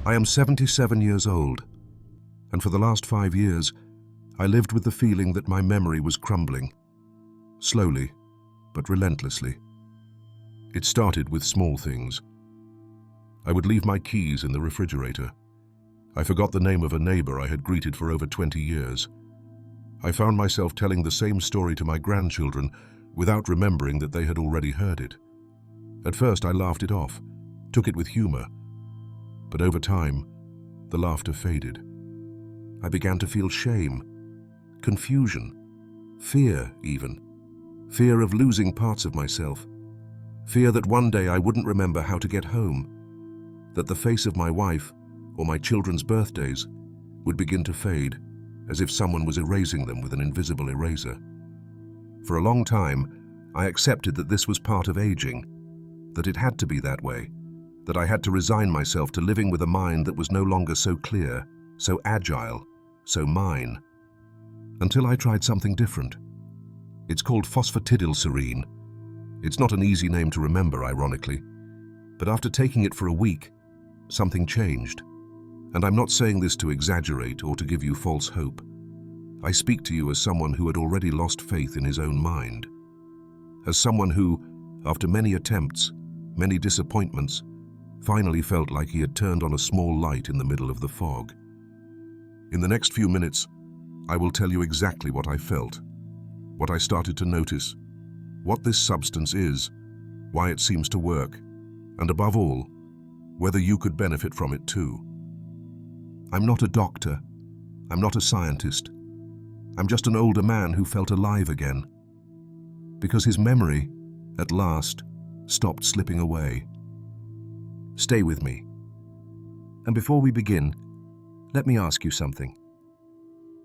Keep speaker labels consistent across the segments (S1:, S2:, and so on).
S1: I am 77 years old, and for the last 5 years, I lived with the feeling that my memory was crumbling. Slowly, but relentlessly. It started with small things. I would leave my keys in the refrigerator. I forgot the name of a neighbor I had greeted for over 20 years. I found myself telling the same story to my grandchildren without remembering that they had already heard it. At first, I laughed it off, took it with humor. But over time, the laughter faded. I began to feel shame, confusion, fear even. Fear of losing parts of myself. Fear that one day I wouldn't remember how to get home. That the face of my wife or my children's birthdays would begin to fade, as if someone was erasing them with an invisible eraser. For a long time, I accepted that this was part of aging, that it had to be that way, that I had to resign myself to living with a mind that was no longer so clear, so agile, so mine. Until I tried something different. It's called Phosphatidylserine. It's not an easy name to remember, ironically, but after taking it for a week, something changed. And I'm not saying this to exaggerate or to give you false hope. I speak to you as someone who had already lost faith in his own mind. As someone who, after many attempts, many disappointments, finally felt like he had turned on a small light in the middle of the fog. In the next few minutes, I will tell you exactly what I felt, what I started to notice, what this substance is, why it seems to work, and above all, whether you could benefit from it too. I'm not a doctor. I'm not a scientist. I'm just an older man who felt alive again. Because his memory, at last, stopped slipping away. Stay with me. And before we begin, let me ask you something.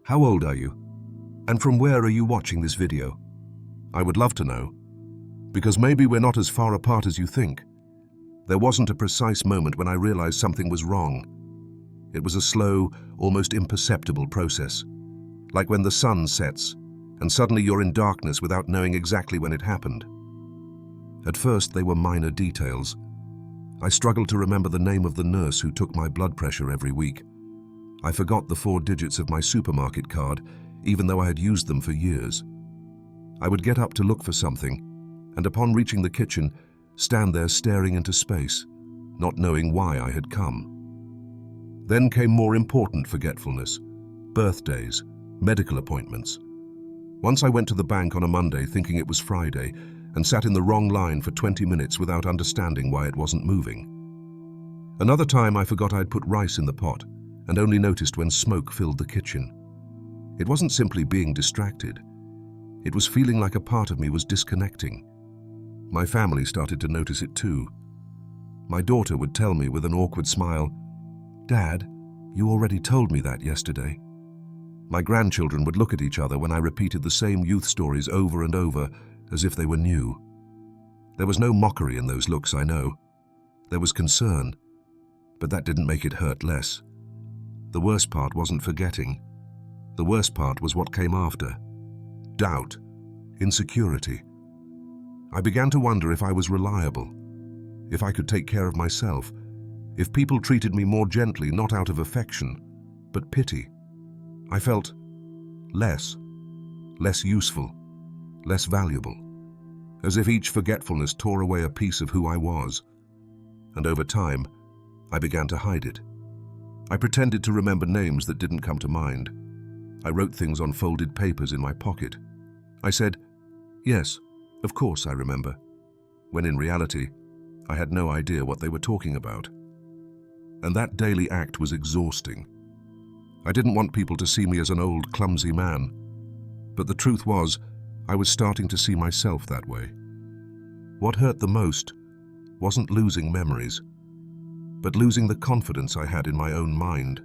S1: How old are you? And from where are you watching this video? I would love to know. Because maybe we're not as far apart as you think. There wasn't a precise moment when I realized something was wrong. It was a slow, almost imperceptible process. Like when the sun sets, and suddenly you're in darkness without knowing exactly when it happened. At first, they were minor details. I struggled to remember the name of the nurse who took my blood pressure every week. I forgot the 4 digits of my supermarket card, even though I had used them for years. I would get up to look for something, and upon reaching the kitchen, stand there staring into space, not knowing why I had come. Then came more important forgetfulness, birthdays, medical appointments. Once I went to the bank on a Monday thinking it was Friday and sat in the wrong line for 20 minutes without understanding why it wasn't moving. Another time I forgot I'd put rice in the pot and only noticed when smoke filled the kitchen. It wasn't simply being distracted. It was feeling like a part of me was disconnecting. My family started to notice it too. My daughter would tell me with an awkward smile, "Dad, you already told me that yesterday." My grandchildren would look at each other when I repeated the same youth stories over and over as if they were new. There was no mockery in those looks, I know. There was concern, but that didn't make it hurt less. The worst part wasn't forgetting. The worst part was what came after. Doubt, insecurity. I began to wonder if I was reliable, if I could take care of myself, if people treated me more gently, not out of affection, but pity. I felt less useful, less valuable, as if each forgetfulness tore away a piece of who I was. And over time, I began to hide it. I pretended to remember names that didn't come to mind. I wrote things on folded papers in my pocket. I said, "Yes, of course I remember," when in reality, I had no idea what they were talking about. And that daily act was exhausting. I didn't want people to see me as an old, clumsy man, but the truth was, I was starting to see myself that way. What hurt the most wasn't losing memories, but losing the confidence I had in my own mind.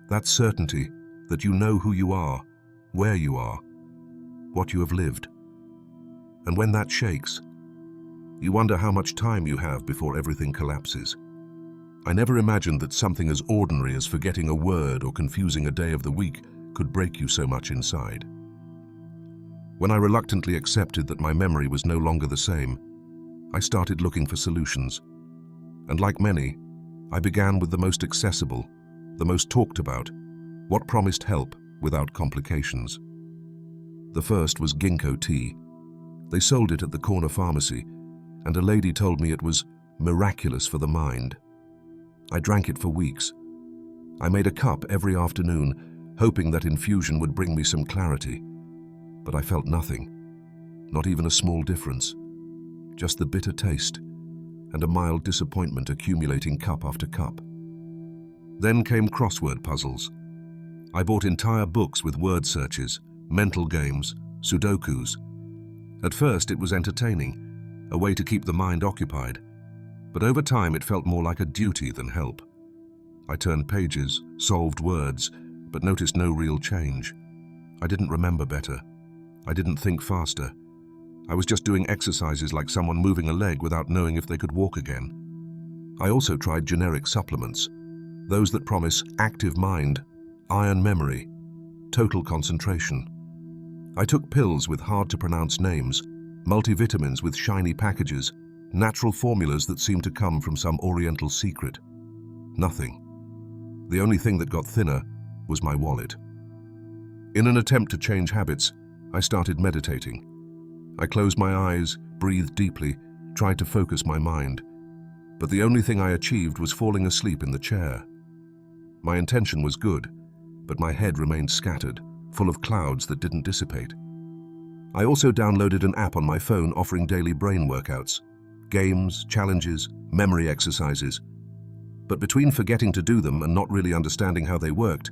S1: That certainty that you know who you are, where you are, what you have lived. And when that shakes, you wonder how much time you have before everything collapses. I never imagined that something as ordinary as forgetting a word or confusing a day of the week could break you so much inside. When I reluctantly accepted that my memory was no longer the same, I started looking for solutions. And like many, I began with the most accessible, the most talked about, what promised help without complications. The first was ginkgo tea. They sold it at the corner pharmacy, and a lady told me it was miraculous for the mind. I drank it for weeks. I made a cup every afternoon, hoping that infusion would bring me some clarity. But I felt nothing, not even a small difference. Just the bitter taste, and a mild disappointment accumulating cup after cup. Then came crossword puzzles. I bought entire books with word searches, mental games, sudokus. At first it was entertaining, a way to keep the mind occupied, but over time it felt more like a duty than help. I turned pages, solved words, but noticed no real change. I didn't remember better. I didn't think faster. I was just doing exercises like someone moving a leg without knowing if they could walk again. I also tried generic supplements, those that promise active mind, iron memory, total concentration. I took pills with hard-to-pronounce names, multivitamins with shiny packages, natural formulas that seemed to come from some oriental secret. Nothing. The only thing that got thinner was my wallet. In an attempt to change habits, I started meditating. I closed my eyes, breathed deeply, tried to focus my mind. But the only thing I achieved was falling asleep in the chair. My intention was good, but my head remained scattered, full of clouds that didn't dissipate. I also downloaded an app on my phone offering daily brain workouts, games, challenges, memory exercises. But between forgetting to do them and not really understanding how they worked,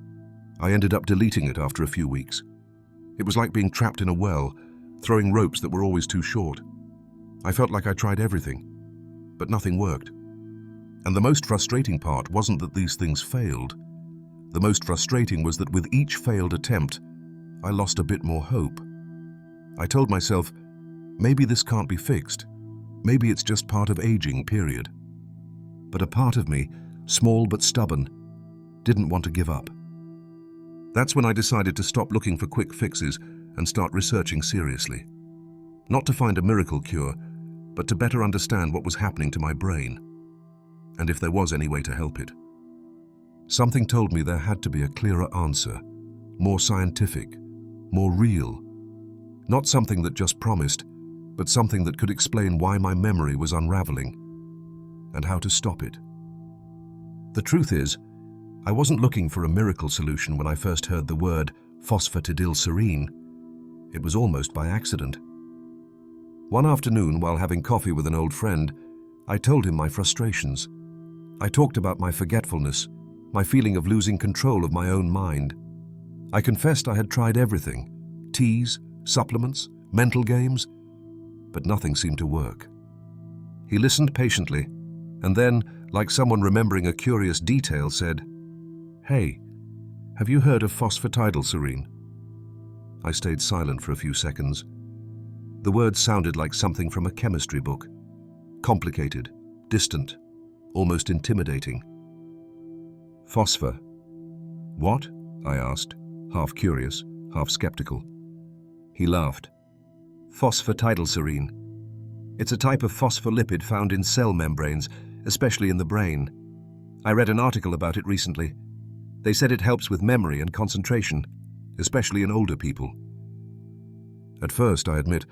S1: I ended up deleting it after a few weeks. It was like being trapped in a well, throwing ropes that were always too short. I felt like I tried everything, but nothing worked. And the most frustrating part wasn't that these things failed. The most frustrating was that with each failed attempt, I lost a bit more hope. I told myself, maybe this can't be fixed. Maybe it's just part of aging, period. But a part of me, small but stubborn, didn't want to give up. That's when I decided to stop looking for quick fixes and start researching seriously. Not to find a miracle cure, but to better understand what was happening to my brain, and if there was any way to help it. Something told me there had to be a clearer answer, more scientific, more real. Not something that just promised, but something that could explain why my memory was unraveling and how to stop it. The truth is, I wasn't looking for a miracle solution when I first heard the word phosphatidylserine. It was almost by accident. One afternoon, while having coffee with an old friend, I told him my frustrations. I talked about my forgetfulness, my feeling of losing control of my own mind. I confessed I had tried everything, teas, supplements, mental games, but nothing seemed to work. He listened patiently, and then, like someone remembering a curious detail, said, "Hey, have you heard of phosphatidylserine?" I stayed silent for a few seconds. The words sounded like something from a chemistry book. Complicated, distant, almost intimidating. Phosphor. What? I asked, half curious, half skeptical. He laughed. Phosphatidylserine. It's a type of phospholipid found in cell membranes, especially in the brain. I read an article about it recently. They said it helps with memory and concentration, especially in older people. At first, I admit,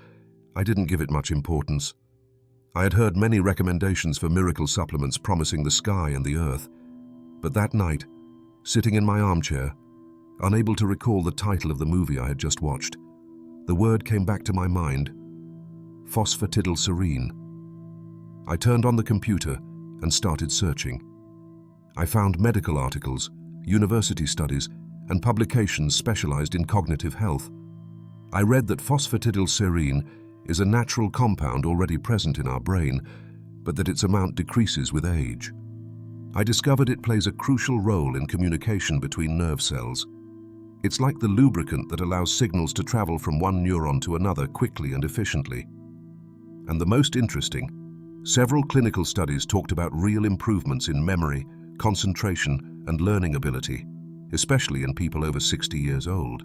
S1: I didn't give it much importance. I had heard many recommendations for miracle supplements promising the sky and the earth. But that night, sitting in my armchair, unable to recall the title of the movie I had just watched, the word came back to my mind: phosphatidylserine. I turned on the computer and started searching. I found medical articles, university studies, and publications specialized in cognitive health. I read that phosphatidylserine is a natural compound already present in our brain, but that its amount decreases with age. I discovered it plays a crucial role in communication between nerve cells. It's like the lubricant that allows signals to travel from one neuron to another quickly and efficiently. And the most interesting, several clinical studies talked about real improvements in memory, concentration, and learning ability, especially in people over 60 years old.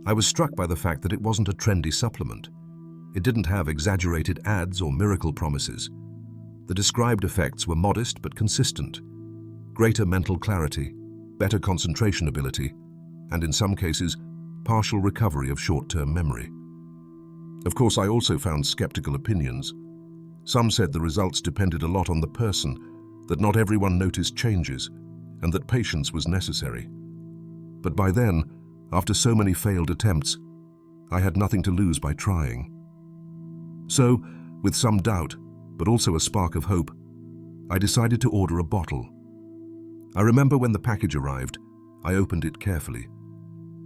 S1: I was struck by the fact that it wasn't a trendy supplement. It didn't have exaggerated ads or miracle promises. The described effects were modest but consistent. Greater mental clarity, better concentration ability, and in some cases, partial recovery of short-term memory. Of course, I also found skeptical opinions. Some said the results depended a lot on the person, that not everyone noticed changes, and that patience was necessary. But by then, after so many failed attempts, I had nothing to lose by trying. So, with some doubt, but also a spark of hope, I decided to order a bottle. I remember when the package arrived, I opened it carefully.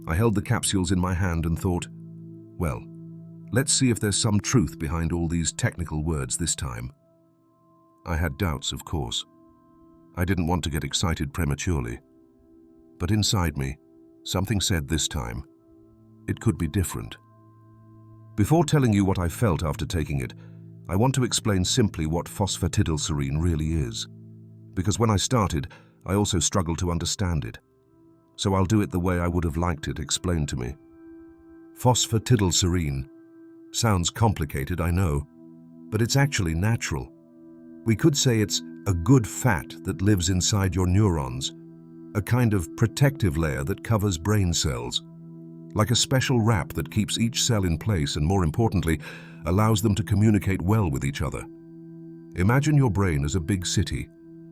S1: I held the capsules in my hand and thought, well, let's see if there's some truth behind all these technical words this time. I had doubts, of course. I didn't want to get excited prematurely. But inside me, something said this time, it could be different. Before telling you what I felt after taking it, I want to explain simply what phosphatidylserine really is. Because when I started, I also struggled to understand it. So I'll do it the way I would have liked it explained to me. Phosphatidylserine. Sounds complicated, I know, but it's actually natural. We could say it's a good fat that lives inside your neurons, a kind of protective layer that covers brain cells, like a special wrap that keeps each cell in place and, more importantly, allows them to communicate well with each other. Imagine your brain as a big city,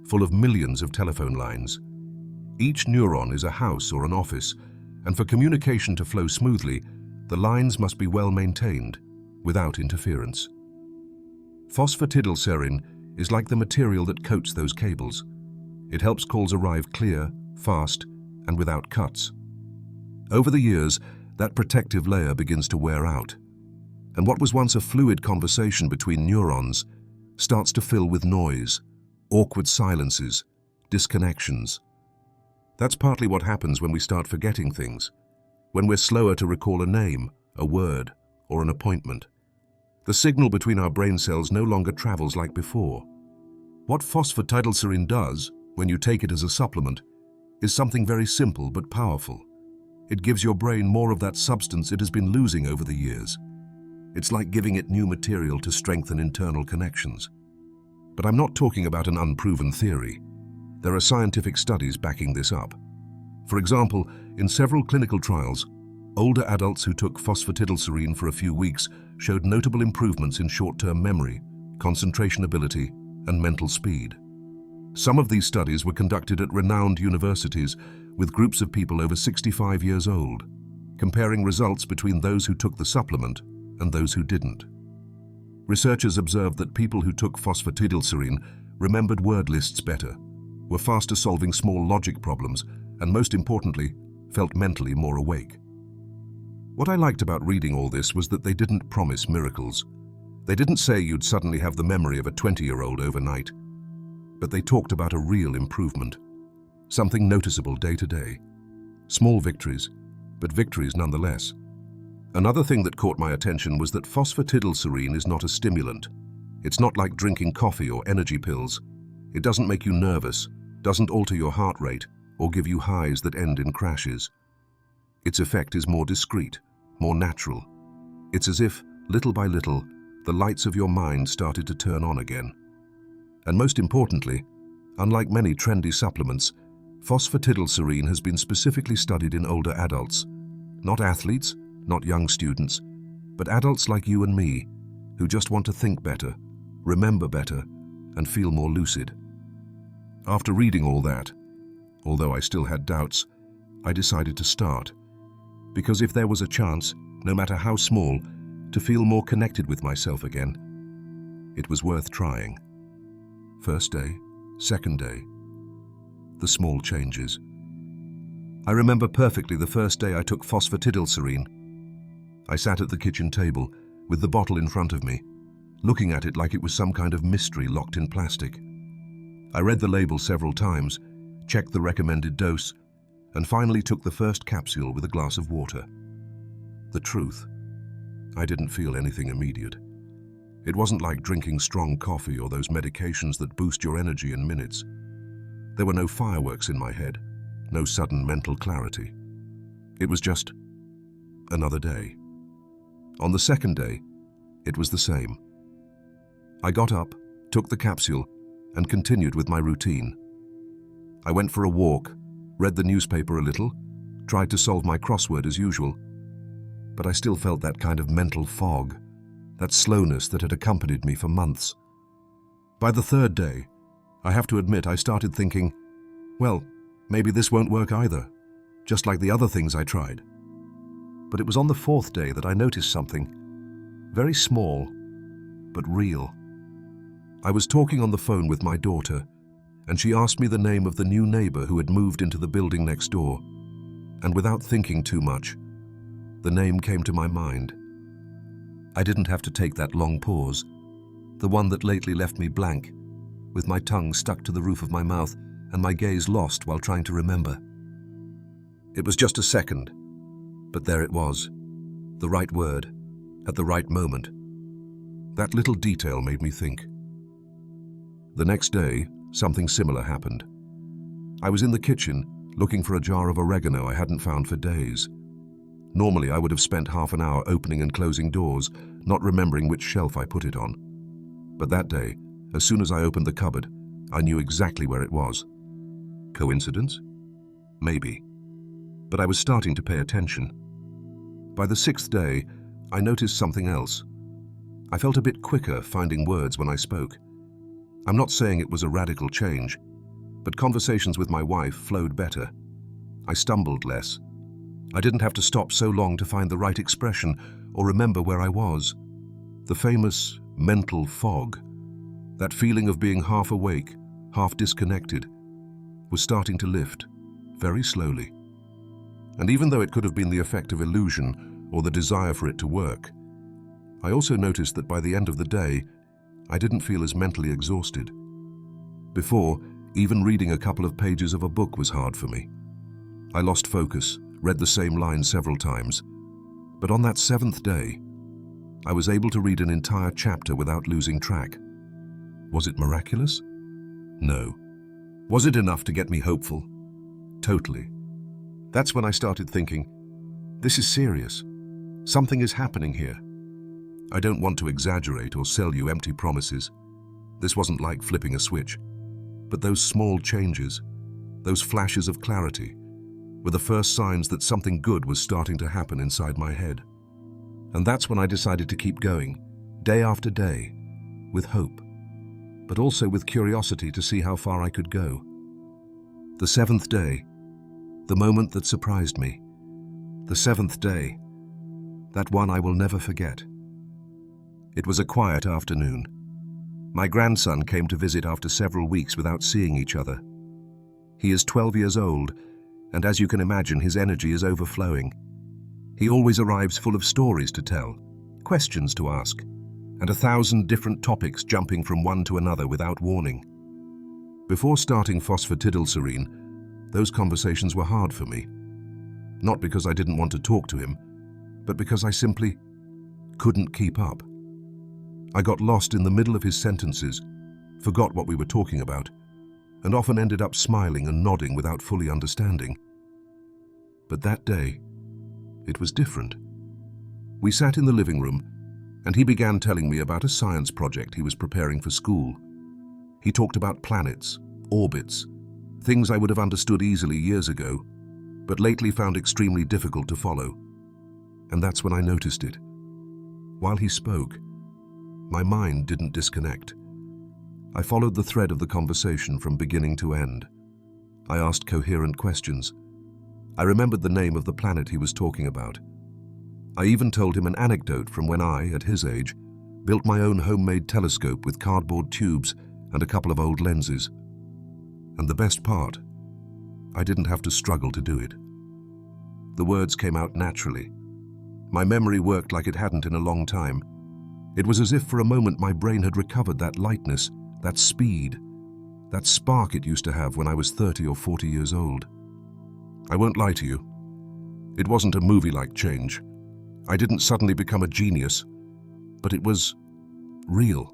S1: full of millions of telephone lines. Each neuron is a house or an office, and for communication to flow smoothly, the lines must be well maintained, without interference. Phosphatidylserine is like the material that coats those cables. It helps calls arrive clear, fast, and without cuts. Over the years, that protective layer begins to wear out, and what was once a fluid conversation between neurons starts to fill with noise, awkward silences, disconnections. That's partly what happens when we start forgetting things, when we're slower to recall a name, a word, or an appointment. The signal between our brain cells no longer travels like before. What phosphatidylserine does, when you take it as a supplement, is something very simple but powerful. It gives your brain more of that substance it has been losing over the years. It's like giving it new material to strengthen internal connections. But I'm not talking about an unproven theory. There are scientific studies backing this up. For example, in several clinical trials, older adults who took phosphatidylserine for a few weeks showed notable improvements in short-term memory, concentration ability, and mental speed. Some of these studies were conducted at renowned universities with groups of people over 65 years old, comparing results between those who took the supplement and those who didn't. Researchers observed that people who took phosphatidylserine remembered word lists better, were faster solving small logic problems, and most importantly, felt mentally more awake. What I liked about reading all this was that they didn't promise miracles. They didn't say you'd suddenly have the memory of a 20-year-old overnight, but they talked about a real improvement, something noticeable day to day. Small victories, but victories nonetheless. Another thing that caught my attention was that phosphatidylserine is not a stimulant. It's not like drinking coffee or energy pills. It doesn't make you nervous, doesn't alter your heart rate, or give you highs that end in crashes. Its effect is more discreet, more natural. It's as if, little by little, the lights of your mind started to turn on again. And most importantly, unlike many trendy supplements, phosphatidylserine has been specifically studied in older adults. Not athletes, not young students, but adults like you and me, who just want to think better, remember better, and feel more lucid. After reading all that, although I still had doubts, I decided to start. Because if there was a chance, no matter how small, to feel more connected with myself again, it was worth trying. First day, second day, the small changes. I remember perfectly the first day I took phosphatidylserine. I sat at the kitchen table with the bottle in front of me, looking at it like it was some kind of mystery locked in plastic. I read the label several times, checked the recommended dose, and finally took the first capsule with a glass of water. The truth, I didn't feel anything immediate. It wasn't like drinking strong coffee or those medications that boost your energy in minutes. There were no fireworks in my head, no sudden mental clarity. It was just another day. On the second day, it was the same. I got up, took the capsule, and continued with my routine. I went for a walk, read the newspaper a little, tried to solve my crossword as usual, but I still felt that kind of mental fog, that slowness that had accompanied me for months. By the third day, I have to admit I started thinking, well, maybe this won't work either, just like the other things I tried. But it was on the fourth day that I noticed something, very small, but real. I was talking on the phone with my daughter, and she asked me the name of the new neighbor who had moved into the building next door, and without thinking too much, the name came to my mind. I didn't have to take that long pause, the one that lately left me blank, with my tongue stuck to the roof of my mouth and my gaze lost while trying to remember. It was just a second, but there it was, the right word, at the right moment. That little detail made me think. The next day, something similar happened. I was in the kitchen, looking for a jar of oregano I hadn't found for days. Normally, I would have spent half an hour opening and closing doors, not remembering which shelf I put it on. But that day, as soon as I opened the cupboard, I knew exactly where it was. Coincidence? Maybe. But I was starting to pay attention. By the sixth day, I noticed something else. I felt a bit quicker finding words when I spoke. I'm not saying it was a radical change, but conversations with my wife flowed better. I stumbled less. I didn't have to stop so long to find the right expression or remember where I was. The famous mental fog, that feeling of being half awake, half disconnected, was starting to lift, very slowly. And even though it could have been the effect of illusion or the desire for it to work, I also noticed that by the end of the day, I didn't feel as mentally exhausted. Before, even reading a couple of pages of a book was hard for me. I lost focus, read the same line several times, but on that seventh day, I was able to read an entire chapter without losing track. Was it miraculous? No. Was it enough to get me hopeful? Totally. That's when I started thinking, this is serious. Something is happening here. I don't want to exaggerate or sell you empty promises. This wasn't like flipping a switch. But those small changes, those flashes of clarity, were the first signs that something good was starting to happen inside my head. And that's when I decided to keep going, day after day, with hope, but also with curiosity to see how far I could go. The seventh day, the moment that surprised me. The seventh day, that one I will never forget. It was a quiet afternoon. My grandson came to visit after several weeks without seeing each other. He is 12 years old, and as you can imagine, his energy is overflowing. He always arrives full of stories to tell, questions to ask, and 1,000 different topics jumping from one to another without warning. Before starting Phosphatidylserine, those conversations were hard for me. Not because I didn't want to talk to him, but because I simply couldn't keep up. I got lost in the middle of his sentences, forgot what we were talking about, and often ended up smiling and nodding without fully understanding. But that day, it was different. We sat in the living room, and he began telling me about a science project he was preparing for school. He talked about planets, orbits, things I would have understood easily years ago, but lately found extremely difficult to follow. And that's when I noticed it. While he spoke, my mind didn't disconnect. I followed the thread of the conversation from beginning to end. I asked coherent questions. I remembered the name of the planet he was talking about. I even told him an anecdote from when I, at his age, built my own homemade telescope with cardboard tubes and a couple of old lenses. And the best part, I didn't have to struggle to do it. The words came out naturally. My memory worked like it hadn't in a long time. It was as if for a moment my brain had recovered that lightness, that speed, that spark it used to have when I was 30 or 40 years old. I won't lie to you. It wasn't a movie-like change. I didn't suddenly become a genius, but it was real.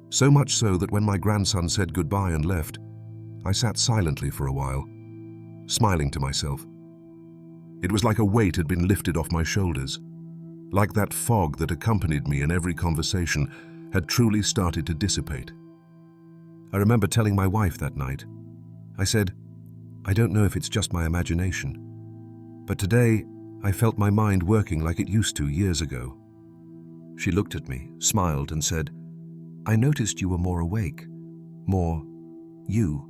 S1: So much so that when my grandson said goodbye and left, I sat silently for a while, smiling to myself. It was like a weight had been lifted off my shoulders, like that fog that accompanied me in every conversation had truly started to dissipate. I remember telling my wife that night. I said, "I don't know if it's just my imagination, but today I felt my mind working like it used to years ago." She looked at me, smiled, and said, "I noticed you were more awake, more you."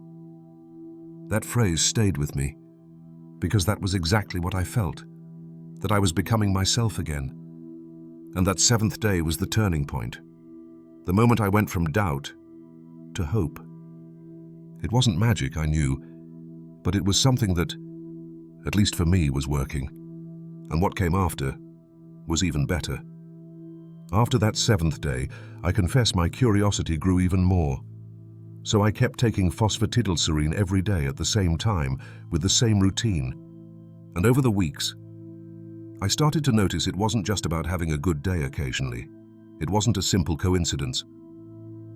S1: That phrase stayed with me, because that was exactly what I felt, that I was becoming myself again. And that seventh day was the turning point, the moment I went from doubt to hope. It wasn't magic, I knew, but it was something that, at least for me, was working. And what came after was even better. After that seventh day, I confess my curiosity grew even more. So I kept taking phosphatidylserine every day at the same time, with the same routine. And over the weeks, I started to notice it wasn't just about having a good day occasionally. It wasn't a simple coincidence.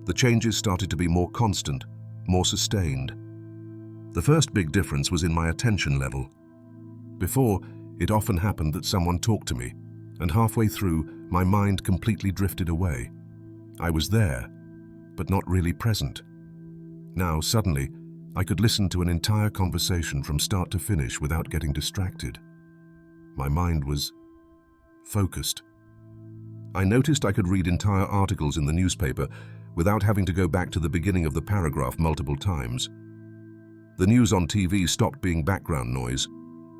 S1: The changes started to be more constant, more sustained. The first big difference was in my attention level. Before, it often happened that someone talked to me, and halfway through, my mind completely drifted away. I was there, but not really present. Now, suddenly, I could listen to an entire conversation from start to finish without getting distracted. My mind was focused. I noticed I could read entire articles in the newspaper without having to go back to the beginning of the paragraph multiple times. The news on TV stopped being background noise,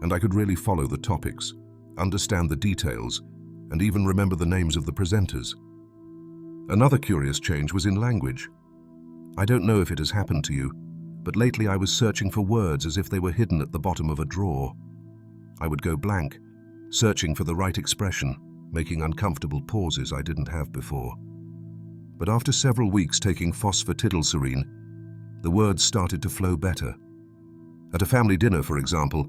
S1: and I could really follow the topics, understand the details, and even remember the names of the presenters. Another curious change was in language. I don't know if it has happened to you, but lately I was searching for words as if they were hidden at the bottom of a drawer. I would go blank, searching for the right expression, making uncomfortable pauses I didn't have before. But after several weeks taking phosphatidylserine, the words started to flow better. At a family dinner, for example,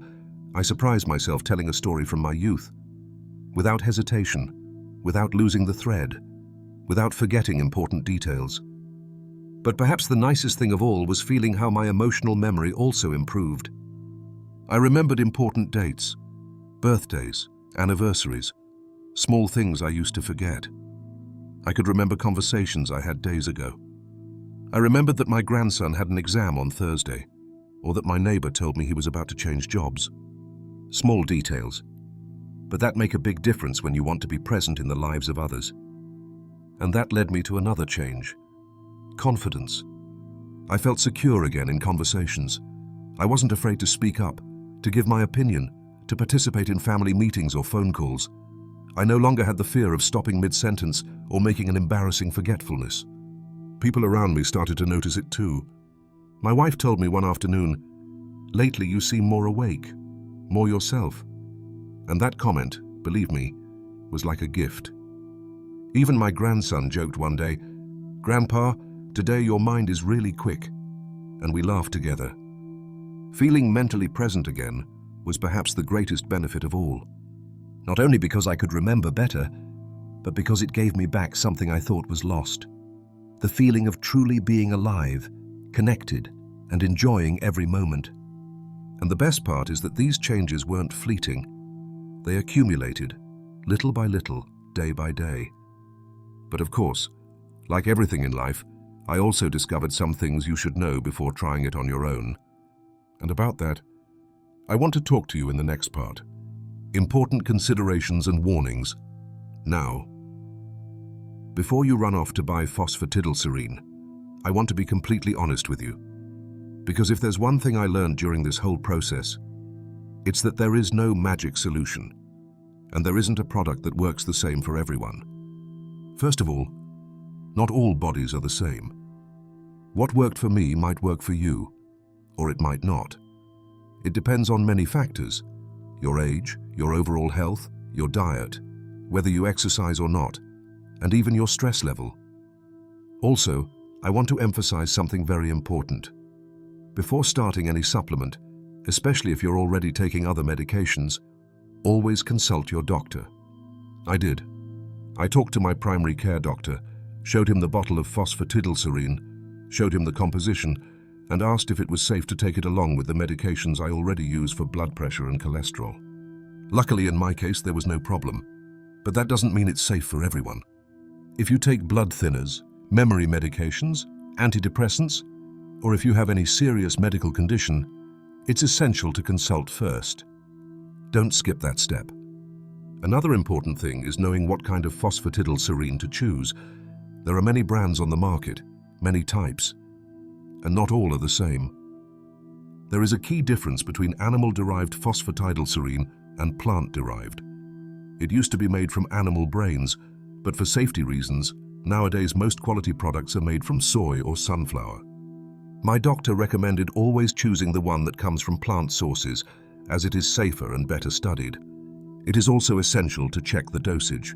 S1: I surprised myself telling a story from my youth, without hesitation, without losing the thread, without forgetting important details. But perhaps the nicest thing of all was feeling how my emotional memory also improved. I remembered important dates, birthdays, anniversaries, small things I used to forget. I could remember conversations I had days ago. I remembered that my grandson had an exam on Thursday, or that my neighbor told me he was about to change jobs. Small details, but that make a big difference when you want to be present in the lives of others. And that led me to another change. Confidence. I felt secure again in conversations. I wasn't afraid to speak up, to give my opinion, to participate in family meetings or phone calls. I no longer had the fear of stopping mid-sentence or making an embarrassing forgetfulness. People around me started to notice it too. My wife told me one afternoon, "Lately you seem more awake, more yourself." And that comment, believe me, was like a gift. Even my grandson joked one day, "Grandpa, today your mind is really quick." And we laughed together. Feeling mentally present again was perhaps the greatest benefit of all. Not only because I could remember better, but because it gave me back something I thought was lost. The feeling of truly being alive, connected, and enjoying every moment. And the best part is that these changes weren't fleeting. They accumulated, little by little, day by day. But of course, like everything in life, I also discovered some things you should know before trying it on your own. And about that, I want to talk to you in the next part. Important considerations and warnings. Now, before you run off to buy phosphatidylserine, I want to be completely honest with you. Because if there's one thing I learned during this whole process, it's that there is no magic solution, and there isn't a product that works the same for everyone. First of all, not all bodies are the same. What worked for me might work for you, or it might not. It depends on many factors: your age, your overall health, your diet, whether you exercise or not, and even your stress level. Also, I want to emphasize something very important. Before starting any supplement, especially if you're already taking other medications, always consult your doctor. I did. I talked to my primary care doctor, showed him the bottle of phosphatidylserine, showed him the composition, and asked if it was safe to take it along with the medications I already use for blood pressure and cholesterol. Luckily, in my case, there was no problem. But that doesn't mean it's safe for everyone. If you take blood thinners, memory medications, antidepressants, or if you have any serious medical condition, it's essential to consult first. Don't skip that step. Another important thing is knowing what kind of phosphatidylserine to choose. There are many brands on the market, many types, and not all are the same. There is a key difference between animal-derived phosphatidylserine and plant-derived. It used to be made from animal brains, but for safety reasons, nowadays most quality products are made from soy or sunflower. My doctor recommended always choosing the one that comes from plant sources, as it is safer and better studied. It is also essential to check the dosage.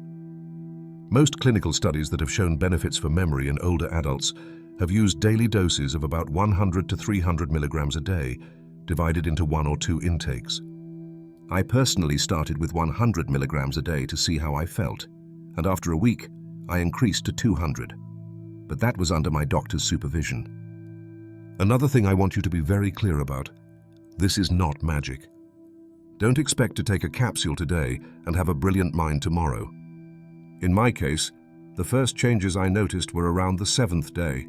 S1: Most clinical studies that have shown benefits for memory in older adults have used daily doses of about 100 to 300 milligrams a day, divided into 1 or 2 intakes. I personally started with 100 milligrams a day to see how I felt, and after a week, I increased to 200. But that was under my doctor's supervision. Another thing I want you to be very clear about: this is not magic. Don't expect to take a capsule today and have a brilliant mind tomorrow. In my case, the first changes I noticed were around the 7th day,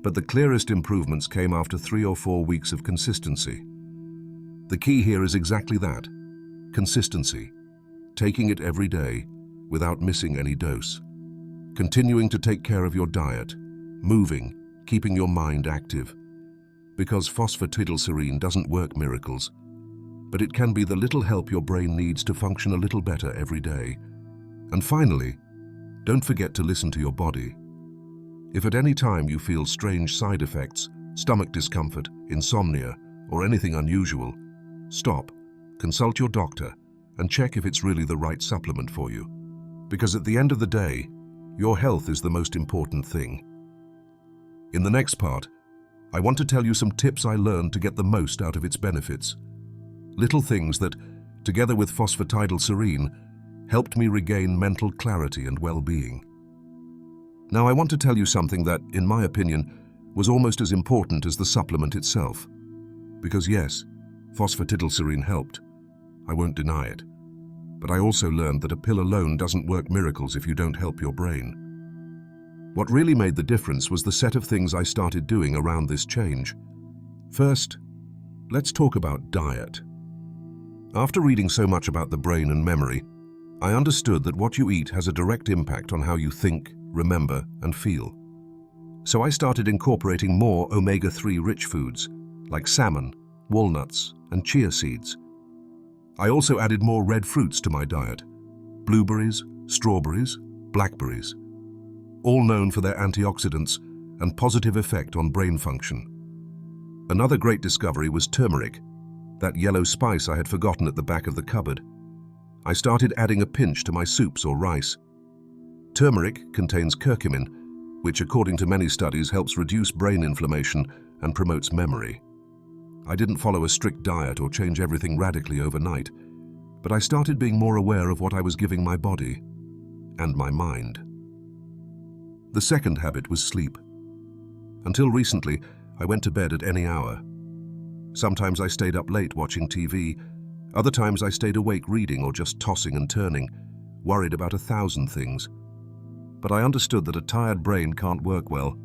S1: but the clearest improvements came after 3 or 4 weeks of consistency. The key here is exactly that: consistency, taking it every day without missing any dose, continuing to take care of your diet, moving, keeping your mind active. Because phosphatidylserine doesn't work miracles, but it can be the little help your brain needs to function a little better every day. And finally, don't forget to listen to your body. If at any time you feel strange side effects, stomach discomfort, insomnia, or anything unusual, stop, consult your doctor, and check if it's really the right supplement for you. Because at the end of the day, your health is the most important thing. In the next part, I want to tell you some tips I learned to get the most out of its benefits. Little things that, together with phosphatidylserine, helped me regain mental clarity and well-being. Now I want to tell you something that, in my opinion, was almost as important as the supplement itself. Because yes, phosphatidylserine helped. I won't deny it. But I also learned that a pill alone doesn't work miracles if you don't help your brain. What really made the difference was the set of things I started doing around this change. First, let's talk about diet. After reading so much about the brain and memory, I understood that what you eat has a direct impact on how you think, remember, and feel. So I started incorporating more omega-3 rich foods, like salmon, walnuts, and chia seeds. I also added more red fruits to my diet: blueberries, strawberries, blackberries, all known for their antioxidants and positive effect on brain function. Another great discovery was turmeric, that yellow spice I had forgotten at the back of the cupboard. I started adding a pinch to my soups or rice. Turmeric contains curcumin, which according to many studies helps reduce brain inflammation and promotes memory. I didn't follow a strict diet or change everything radically overnight, but I started being more aware of what I was giving my body and my mind. The second habit was sleep. Until recently, I went to bed at any hour. Sometimes I stayed up late watching TV, other times I stayed awake reading or just tossing and turning, worried about 1,000 things. But I understood that a tired brain can't work well,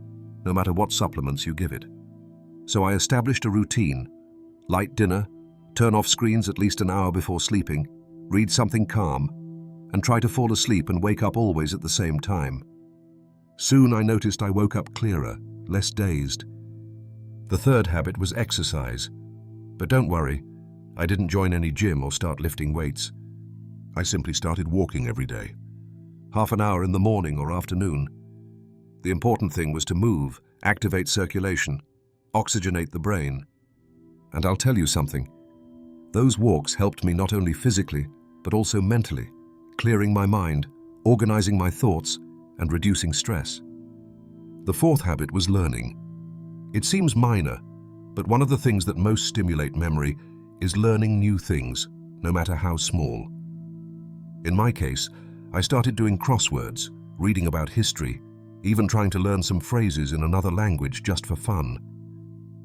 S1: no matter what supplements you give it. So I established a routine: light dinner, turn off screens at least an hour before sleeping, read something calm, and try to fall asleep and wake up always at the same time. Soon I noticed I woke up clearer, less dazed. The third habit was exercise. But don't worry, I didn't join any gym or start lifting weights. I simply started walking every day, half an hour in the morning or afternoon. The important thing was to move, activate circulation, oxygenate the brain. And I'll tell you something, those walks helped me not only physically, but also mentally, clearing my mind, organizing my thoughts, and reducing stress. The fourth habit was learning. It seems minor, but one of the things that most stimulate memory is learning new things, no matter how small. In my case, I started doing crosswords, reading about history, even trying to learn some phrases in another language just for fun.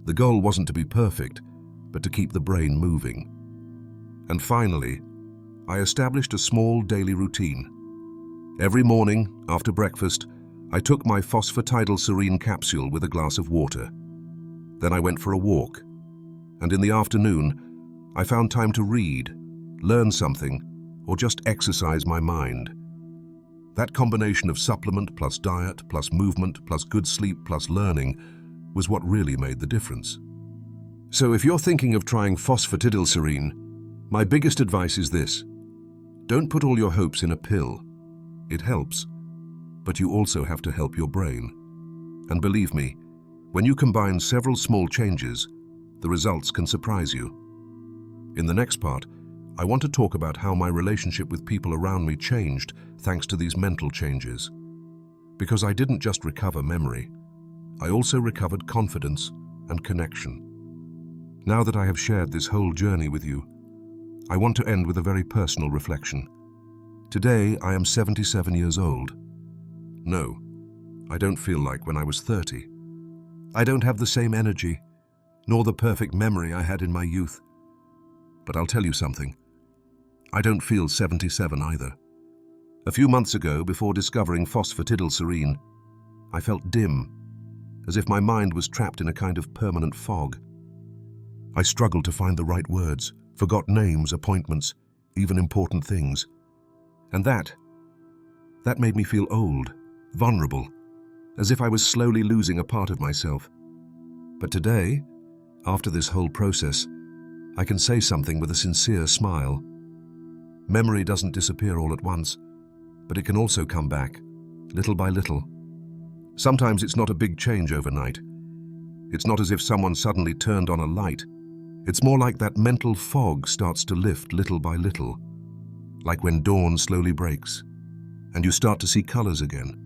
S1: The goal wasn't to be perfect, but to keep the brain moving. And finally, I established a small daily routine. Every morning, after breakfast, I took my phosphatidylserine capsule with a glass of water. Then I went for a walk, and in the afternoon, I found time to read, learn something, or just exercise my mind. That combination of supplement plus diet plus movement plus good sleep plus learning was what really made the difference. So if you're thinking of trying phosphatidylserine, my biggest advice is this: don't put all your hopes in a pill. It helps, but you also have to help your brain. And believe me, when you combine several small changes, the results can surprise you. In the next part, I want to talk about how my relationship with people around me changed thanks to these mental changes. Because I didn't just recover memory, I also recovered confidence and connection. Now that I have shared this whole journey with you, I want to end with a very personal reflection. Today, I am 77 years old. No, I don't feel like when I was 30. I don't have the same energy, nor the perfect memory I had in my youth. But I'll tell you something. I don't feel 77 either. A few months ago, before discovering phosphatidylserine, I felt dim, as if my mind was trapped in a kind of permanent fog. I struggled to find the right words, forgot names, appointments, even important things. And that made me feel old, vulnerable, as if I was slowly losing a part of myself. But today, after this whole process, I can say something with a sincere smile. Memory doesn't disappear all at once, but it can also come back, little by little. Sometimes it's not a big change overnight. It's not as if someone suddenly turned on a light. It's more like that mental fog starts to lift little by little, like when dawn slowly breaks, and you start to see colors again.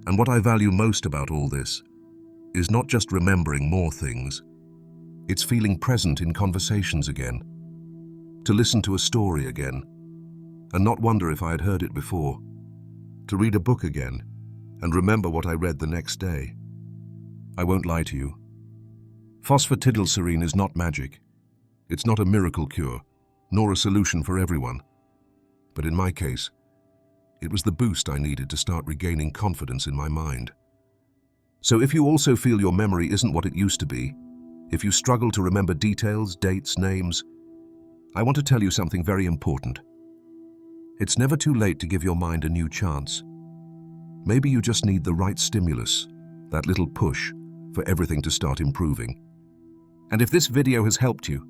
S1: And what I value most about all this is not just remembering more things, it's feeling present in conversations again, to listen to a story again, and not wonder if I had heard it before, to read a book again, and remember what I read the next day. I won't lie to you. Phosphatidylserine is not magic. It's not a miracle cure, nor a solution for everyone. But in my case, it was the boost I needed to start regaining confidence in my mind. So if you also feel your memory isn't what it used to be, if you struggle to remember details, dates, names, I want to tell you something very important. It's never too late to give your mind a new chance. Maybe you just need the right stimulus, that little push, for everything to start improving. And if this video has helped you,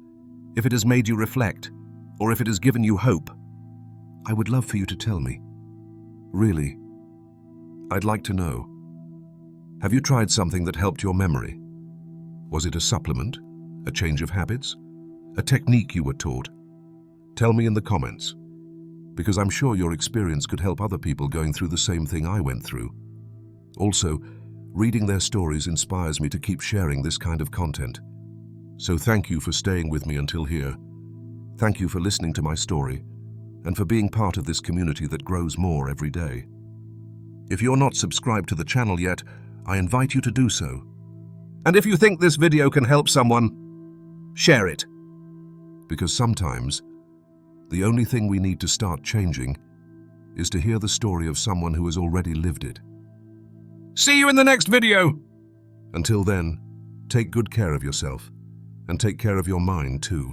S1: if it has made you reflect, or if it has given you hope, I would love for you to tell me. Really, I'd like to know. Have you tried something that helped your memory? Was it a supplement, a change of habits, a technique you were taught? Tell me in the comments, because I'm sure your experience could help other people going through the same thing I went through. Also, reading their stories inspires me to keep sharing this kind of content. So thank you for staying with me until here. Thank you for listening to my story, and for being part of this community that grows more every day. If you're not subscribed to the channel yet, I invite you to do so. And if you think this video can help someone, share it. Because sometimes, the only thing we need to start changing is to hear the story of someone who has already lived it. See you in the next video! Until then, take good care of yourself, and take care of your mind too.